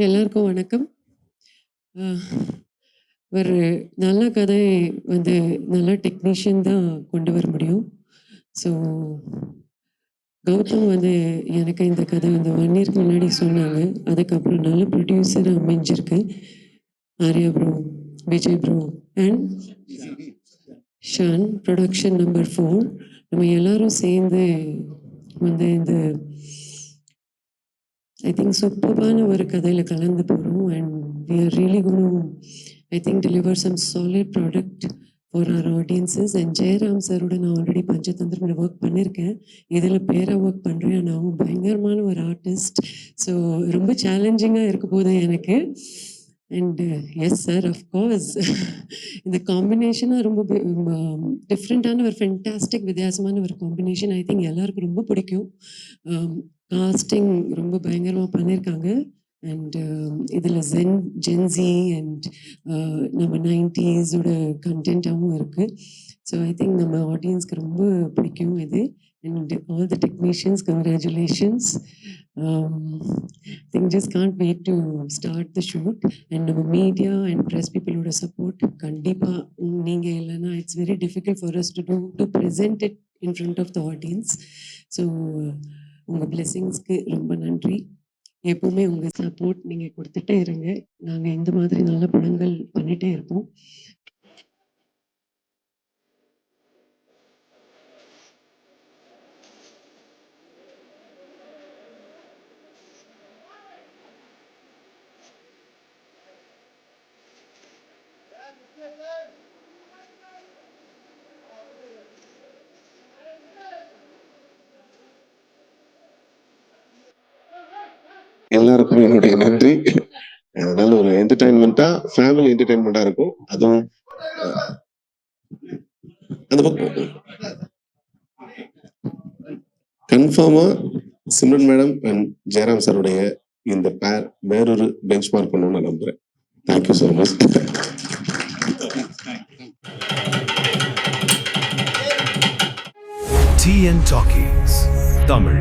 எல்லாருக்கும் வணக்கம். அ ஒரு நல்ல கதை வந்து நல்ல டெக்னீஷியன் தான் கொண்டு வர முடியும். ஸோ கௌதம் வந்து எனக்கு இந்த கதை வந்து 1 இயர்க்கு முன்னாடி சொன்னாங்க. அதுக்கப்புறம் நல்ல ப்ரொடியூசரா அமைஞ்சிருக்கு. Arya bro, Vijay bro and Shan production number 4 நம்ம எல்லாரும் சேர்ந்து வந்து இந்த I think சூப்பர்பான ஒரு கதையில கலந்து போறோம். And we are really going to I think deliver some solid product for our audiences. And Jayaram சாரோட நான் ஆல்ரெடி பஞ்சதந்திரம்ல ஒர்க் பண்ணியிருக்கேன். இதில் பேரா ஒர்க் பண்ணுறேன். நான் பயங்கரமான ஒரு ஆர்டிஸ்ட். ஸோ ரொம்ப சேலஞ்சிங்காக இருக்க போது எனக்கு. அண்ட் எஸ் சார் அஃப்கோர்ஸ் இந்த காம்பினேஷனாக ரொம்ப டிஃப்ரெண்ட்டான ஒரு ஃபென்டாஸ்டிக் வித்தியாசமான ஒரு காம்பினேஷன். ஐ திங்க் எல்லாருக்கும் ரொம்ப பிடிக்கும். காஸ்டிங் ரொம்ப பயங்கரமாக பண்ணியிருக்காங்க. அண்ட் இதில் ஜென்சி அண்ட் நம்ம 90s கண்டென்ட்டாகவும் இருக்குது. ஸோ ஐ திங்க் நம்ம ஆடியன்ஸ்க்கு ரொம்ப பிடிக்கும் இது. And all the technicians congratulations. I think just can't wait to start the shoot. And நம்ம மீடியா அண்ட் ப்ரெஸ் பீப்புளோட சப்போர்ட் கண்டிப்பாக நீங்கள் இல்லைன்னா it's very difficult for us to present it in front of the audience. So உங்கள் பிளெஸிங்ஸ்க்கு ரொம்ப நன்றி. எப்பவுமே உங்கள் சப்போர்ட் நீங்கள் கொடுத்துட்டே இருங்க. நாங்கள் இந்த மாதிரி நல்ல படங்கள் பண்ணிகிட்டே இருப்போம். எல்லாருக்கும் என்னுடைய நன்றி. அதனால ஒரு என்டர்டைன்மெண்டா ஃபேமிலி என்டர்டைன்மெண்டா இருக்கும். அதுவும் அந்த பக்கம் கன்ஃபார்மா சிம்ரன் மேடம் அண்ட் ஜெயராம் சாருடைய இந்த பேர் வேறொரு பெஞ்ச் மார்க் பண்ணணும்னு நான் நம்புறேன். Thank you so much. TN Talkies, Tamil.